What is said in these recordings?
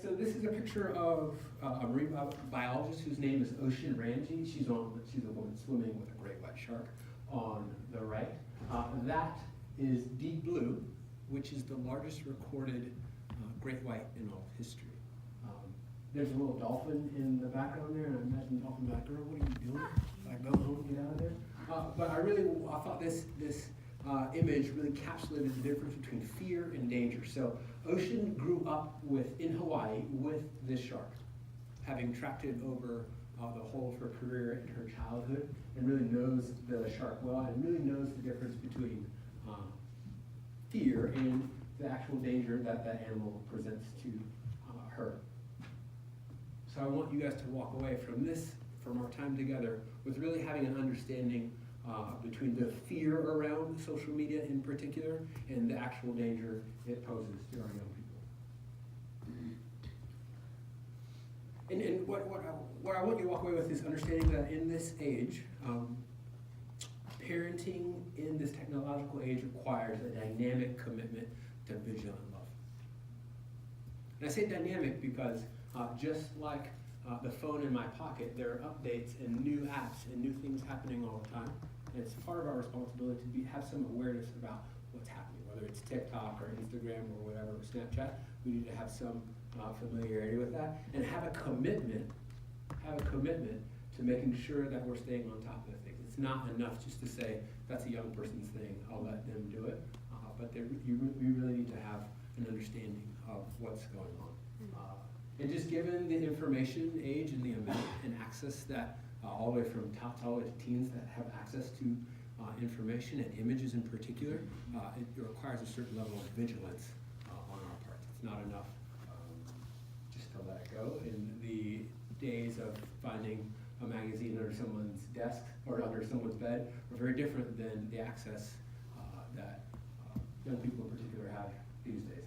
so this is a picture of a marine biologist whose name is Ocean Ramsey. She's a woman swimming with a great white shark on the right. That is deep blue, which is the largest recorded great white in all of history. There's a little dolphin in the background there, and I imagine the dolphin back, girl, what are you doing? Like, go home, get out of there. But I thought this image really encapsulated the difference between fear and danger. So Ocean grew up in Hawaii with this shark, having tracked it over the whole of her career and her childhood, and really knows the shark well, and really knows the difference between fear and the actual danger that that animal presents to her. So I want you guys to walk away from our time together, with really having an understanding between the fear around social media in particular and the actual danger it poses to our young people. And what I want you to walk away with is understanding that in this age, parenting in this technological age requires a dynamic commitment to vigilant love. And I say dynamic because just like the phone in my pocket, there are updates and new apps and new things happening all the time. And it's part of our responsibility to have some awareness about what's happening, whether it's TikTok or Instagram or whatever, or Snapchat. We need to have some familiarity with that and have a commitment to making sure that we're staying on top of the things. It's not enough just to say, that's a young person's thing, I'll let them do it. But we really need to have an understanding of what's going on. And just given the information age and the amount and access that all the way from top to all the way to teens that have access to information and images in particular, it requires a certain level of vigilance on our part. It's not enough just to let it go. In the days of finding a magazine under someone's desk or under someone's bed are very different than the access that young people in particular have these days.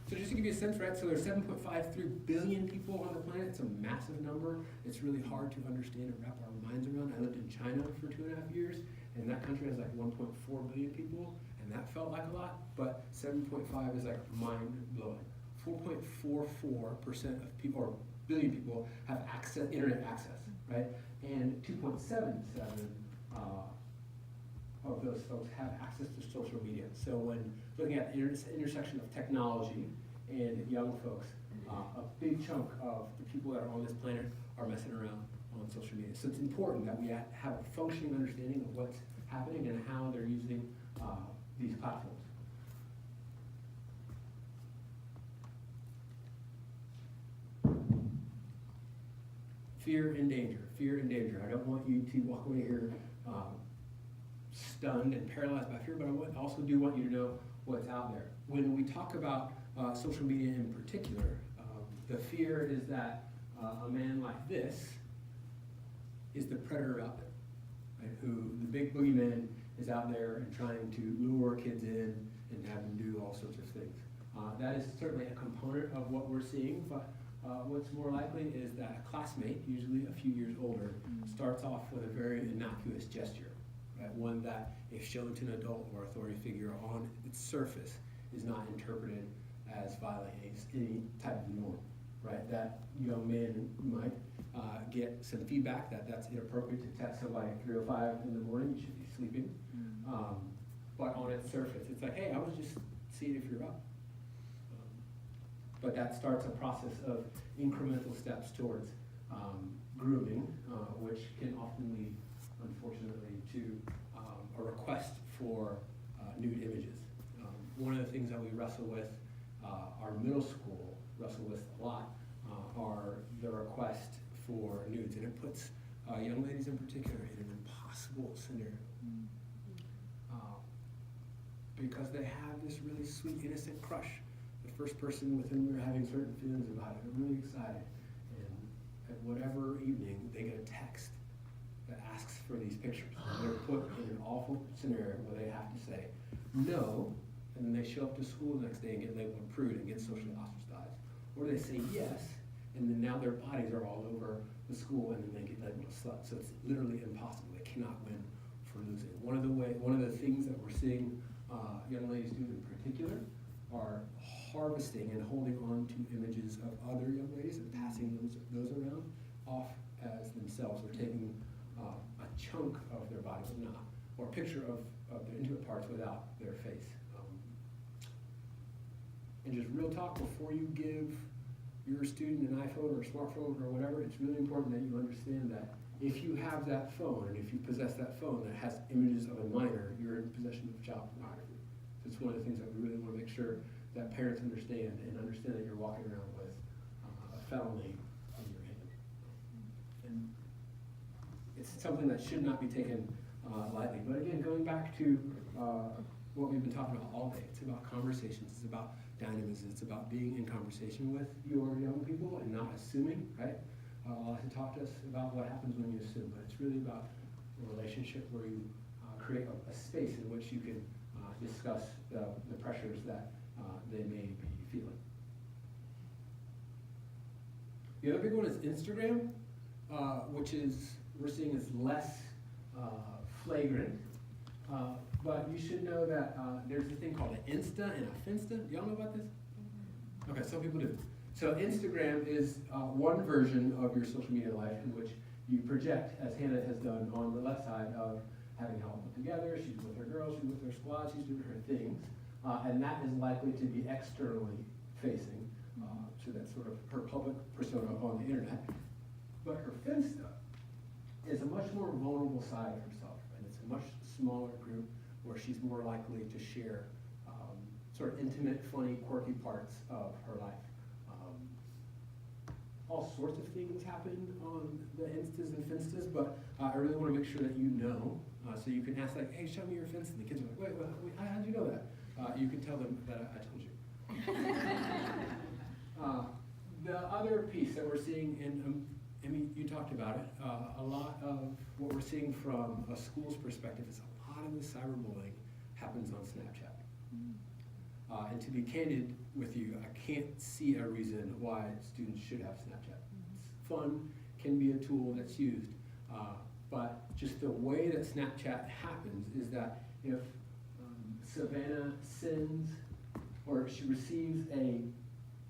So just to give you a sense, right, so there's 7.53 billion people on the planet. It's a massive number. It's really hard to understand and wrap our minds around. I lived in China for 2.5 years, and that country has like 1.4 billion people, and that felt like a lot, but 7.5 is like mind-blowing. 4.44% of people, or billion people, have internet access, right? And 2.77 of those folks have access to social media. So when looking at the intersection of technology and young folks, a big chunk of the people that are on this planet are messing around on social media. So it's important that we have a functioning understanding of what's happening and how they're using these platforms. Fear and danger, fear and danger. I don't want you to walk away here stunned and paralyzed by fear, but I also do want you to know what's out there. When we talk about social media in particular, the fear is that a man like this is the predator out there, right? Who the big boogeyman is out there and trying to lure kids in and have them do all sorts of things. That is certainly a component of what we're seeing, but what's more likely is that a classmate, usually a few years older, starts off with a very innocuous gesture. Right? One that, if shown to an adult or authority figure on its surface, is not interpreted as violating any type of norm. Right? That young man might get some feedback that that's inappropriate to text somebody at 3:05 in the morning. You should be sleeping. But on its surface, it's like, hey, I was just seeing if you're up. But that starts a process of incremental steps towards grooming, which can often lead, unfortunately, to a request for nude images. One of the things that we wrestle with, our middle school wrestle with a lot, are the request for nudes, and it puts young ladies in particular in an impossible scenario. Because they have this really sweet, innocent crush. The first person with whom they're having certain feelings about it, they're really excited. And at whatever evening, they get a text that asks for these pictures. And they're put in an awful scenario where they have to say no, and then they show up to school the next day and get labeled a prude and get socially ostracized. Or they say yes, and then now their bodies are all over the school, and then they get labeled a slut. So it's literally impossible. They cannot win for losing. One of the things that we're seeing young ladies do in particular are harvesting and holding on to images of other young ladies and passing those around off as themselves, or taking a chunk of their body, but not, or a picture of their intimate parts without their face. And just real talk, before you give your student an iPhone or a smartphone or whatever, it's really important that you understand that if you have that phone, and if you possess that phone that has images of a minor, you're in possession of child pornography. So it's one of the things that we really want to make sure that parents understand, and understand that you're walking around with a felony in your hand. And it's something that should not be taken lightly. But again, going back to what we've been talking about all day, it's about conversations, it's about dynamism, it's about being in conversation with your young people and not assuming, right? To talk to us about what happens when you assume, but it's really about a relationship where you create a space in which you can discuss the pressures that they may be feeling. The other big one is Instagram, which is, we're seeing as less flagrant, but you should know that there's a thing called an Insta and a Finsta. Do y'all know about this? Okay, some people do. So Instagram is one version of your social media life in which you project, as Hannah has done on the left side, of having it all put together. She's with her girls, she's with her squad, she's doing her things. And that is likely to be externally facing. So that's sort of her public persona on the internet. But her Finsta is a much more vulnerable side of herself. And it's a much smaller group where she's more likely to share sort of intimate, funny, quirky parts of her life. All sorts of things happen on the Instas and Finstas, but I really want to make sure that you know, so you can ask, like, hey, show me your Finsta, and the kids are like, wait, how'd you know that? You can tell them that I told you. The other piece that we're seeing, and Emmy, you talked about it, a lot of what we're seeing from a school's perspective is a lot of the cyberbullying happens on Snapchat. And to be candid with you, I can't see a reason why students should have Snapchat. It's fun, can be a tool that's used, but just the way that Snapchat happens is that if Savannah sends, or she receives a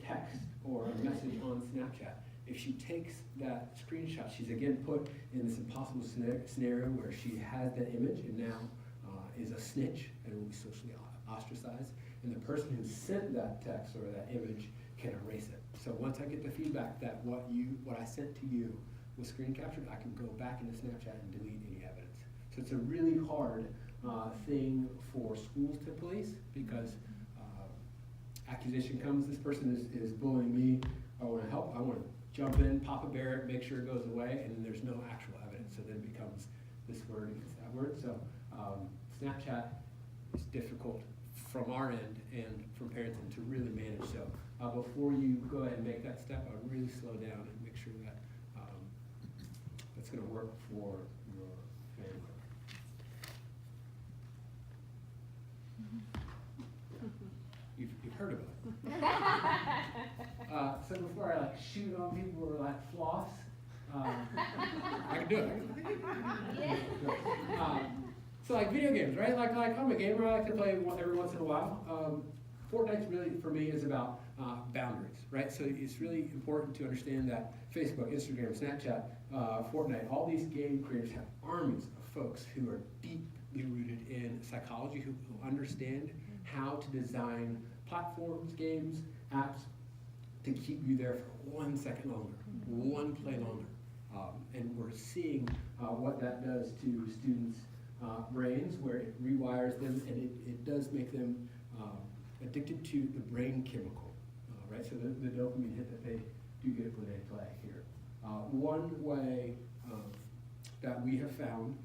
text or a message on Snapchat, if she takes that screenshot, she's again put in this impossible scenario where she has that image and now is a snitch and will be socially ostracized. And the person who sent that text or that image can erase it. So once I get the feedback that what I sent to you was screen captured, I can go back into Snapchat and delete any evidence. So it's a really hard thing for schools to police, because accusation comes, this person is bullying me, I want to help, I want to jump in, pop a bear, make sure it goes away, and then there's no actual evidence, so then it becomes this word against that word. So Snapchat is difficult from our end and from parenting to really manage. So before you go ahead and make that step, I would really slow down and make sure that that's going to work for your family. You've heard about it. So before I like shoot on people or like floss, I can do it. So like video games, right? Like I'm a gamer, I like to play every once in a while. Fortnite really, for me, is about boundaries, right? So it's really important to understand that Facebook, Instagram, Snapchat, Fortnite, all these game creators have armies of folks who are deeply rooted in psychology, who understand how to design platforms, games, apps to keep you there for 1 second longer, one play longer. And we're seeing what that does to students' brains, where it rewires them, and it does make them addicted to the brain chemical, right? So the dopamine hit that they do get when they play here. One way that we have found,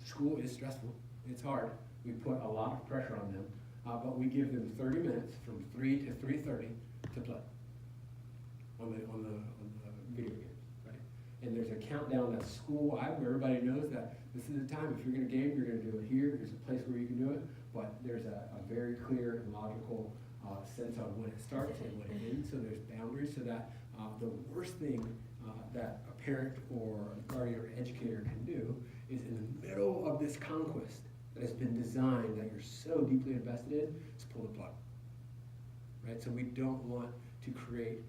school is stressful, it's hard, we put a lot of pressure on them, but we give them 30 minutes from 3 to 3:30 to play on the video games, right? And there's a countdown that's school-wide where everybody knows that this is the time. If you're going to game, you're going to do it here. There's a place where you can do it, but there's a very clear and logical sense of when it starts and when it ends. So there's boundaries, so that the worst thing that a parent or a guardian or educator can do is, in the middle of this conquest that has been designed, that you're so deeply invested in, is pull the plug. right? So we don't want to create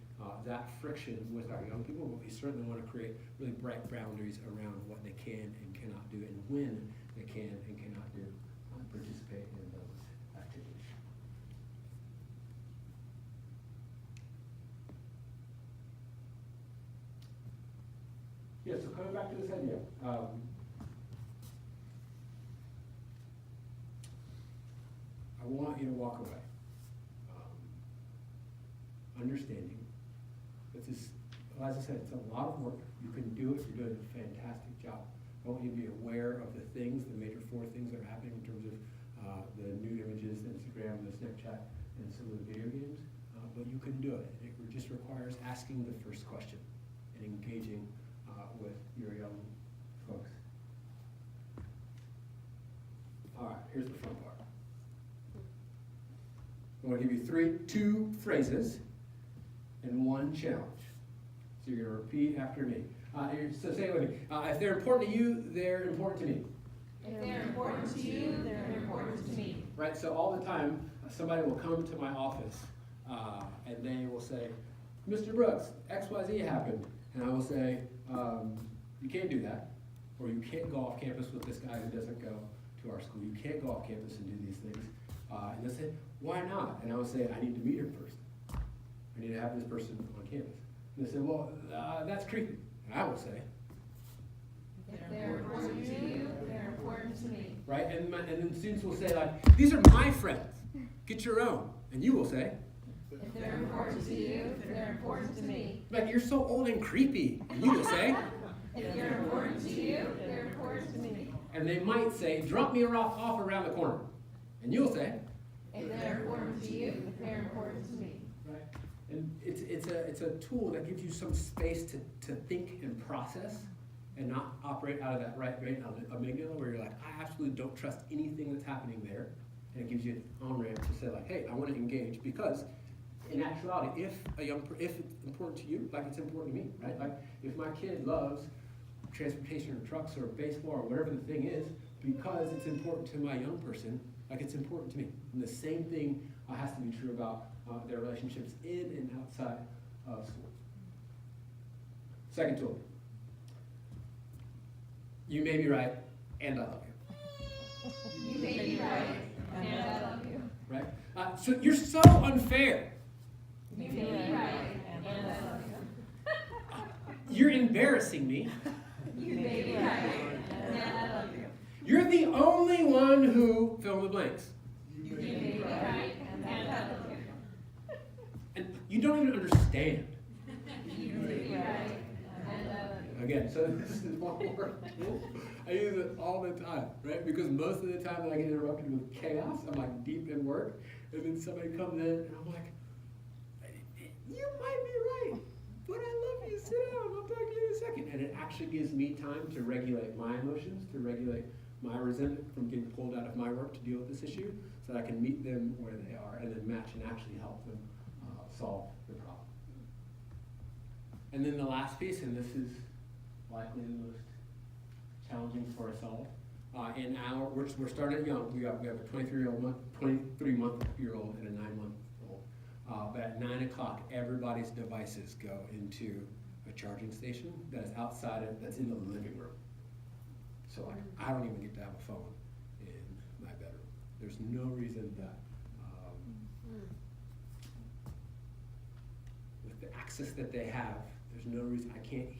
that friction with our young people, but we certainly want to create really bright boundaries around what they can and cannot do and when they can and cannot do participate in those activities. Yeah, so coming back to this idea. I want you to walk away understanding that this, as I said, it's a lot of work. You can do it. You're doing a fantastic job. I want you to be aware of the things, the major 4 things that are happening in terms of the nude images, the Instagram, the Snapchat, and some of the video games. But you can do it. It just requires asking the first question and engaging with your young folks. All right, here's the fun part. I'm going to give you 2 phrases and 1 challenge. So you're going to repeat after me. So say it with me. If they're important to you, they're important to me. If they're important to you, they're important to me. Right, so all the time, somebody will come to my office and they will say, Mr. Brooks, XYZ happened. And I will say, you can't do that. Or you can't go off campus with this guy who doesn't go to our school. You can't go off campus and do these things. And they'll say, why not? And I will say, I need to meet him first. I need to have this person on campus. And they say, well, that's creepy. And I will say, if they're important to you, they're important to me. right? And then students will say, like, these are my friends. Get your own. And you will say, if they're important to you, they're important to me. like, you're so old and creepy. And you will say, if they're important to you, they're important to me. and they might say, drop me off around the corner. And you'll say, if they're important to you, they're important to me. right? And it's a tool that gives you some space to think and process and not operate out of that right brain amygdala where you're like, I absolutely don't trust anything that's happening there. And it gives you an on-ramp to say like, hey, I want to engage because in actuality, if it's important to you, like it's important to me, right? Like if my kid loves transportation or trucks or baseball or whatever the thing is, because it's important to my young person, like it's important to me. And the same thing has to be true about their relationships in and outside of school. Second tool. You may be right, and I love you. You may be right, and I love you. Right? So you're so unfair. You may be right, and I love you. You're embarrassing me. You may be right, and I love you. You're the only one who fill in the blanks. You may be right, and I love you. And you don't even understand. You may be right, and I love you. Again, so this is one more tool. I use it all the time, right? Because most of the time when I get interrupted with chaos, I'm like deep in work, and then somebody comes in, and I'm like, you might be right, but I love you, sit down, I'll talk to you in a second. And it actually gives me time to regulate my emotions, to regulate my resentment from getting pulled out of my work to deal with this issue, so that I can meet them where they are and then match and actually help them solve the problem. And then the last piece, and this is likely the most challenging for us all. We're starting young. We have a 23-month-year-old and a 9-month-old. But at 9 o'clock, everybody's devices go into a charging station that is that's in the living room. So like, I don't even get to have a phone in my bedroom. There's no reason that with the access that they have, there's no reason, I can't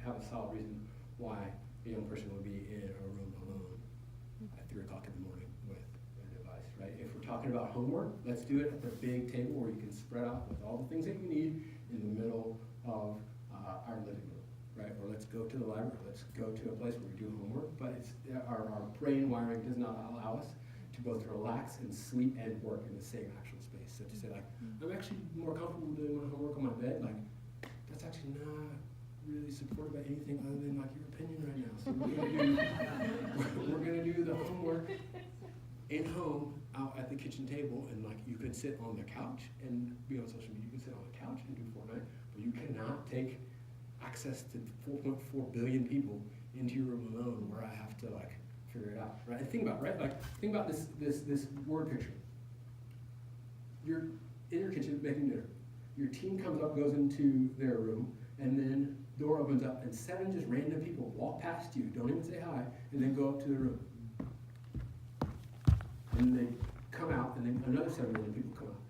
have a solid reason why a young person would be in a room alone at 3 o'clock in the morning with their device, right? If we're talking about homework, let's do it at the big table where you can spread out with all the things that you need in the middle of our living room, right? Or let's go to the library, let's go to a place where we do homework, but our brain wiring does not allow us to both relax and sleep and work in the same actual space. So to say like, I'm actually more comfortable doing my homework on my bed, like that's actually not really supported by anything other than like your opinion right now. So we're gonna do the homework in home out at the kitchen table, and like you can sit on the couch and be on social media. You can sit on the couch and do Fortnite, but you cannot take access to 4.4 billion people into your room alone where I have to like figure it out, right? And think about, right? Like think about this word picture. in your kitchen making dinner. Your team comes up, goes into their room, and then door opens up, and 7 just random people walk past you, don't even say hi, and then go up to the room. And they come out, and then another 7 random people come out.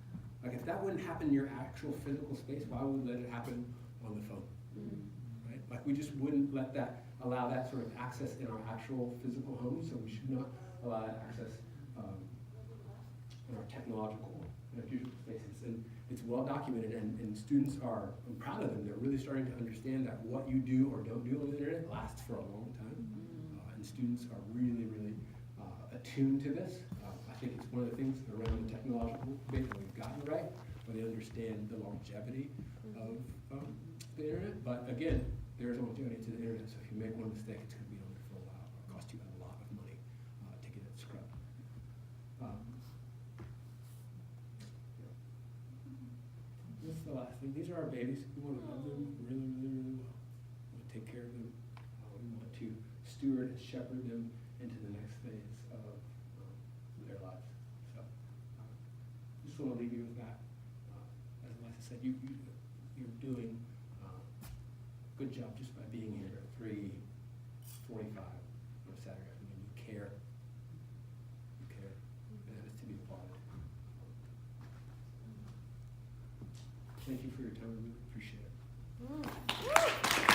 Like, if that wouldn't happen in your actual physical space, why would we let it happen on the phone? Right? Like, we just wouldn't allow that sort of access in our actual physical homes, so we should not allow that access in our technological and digital spaces. And it's well documented, and students are, I'm proud of them, they're really starting to understand that what you do or don't do on the internet lasts for a long time. And students are really, really attuned to this. I think it's one of the things around the technological debate that we've gotten right, where they understand the longevity of the internet. But again, there's a longevity to the internet, so if you make one mistake, it's going to be on there for a while. It'll cost you a lot of money to get it scrubbed. This is the last thing. These are our babies. We want to love them really, really, really well. We want to take care of them. We want to steward and shepherd them into the next phase of their lives. So, just want to leave you with that. As Eliza said, you're doing a good job just by being here at 3:45 on a Saturday afternoon. You care. You care. And that is to be applauded. Thank you for your time. I really appreciate it.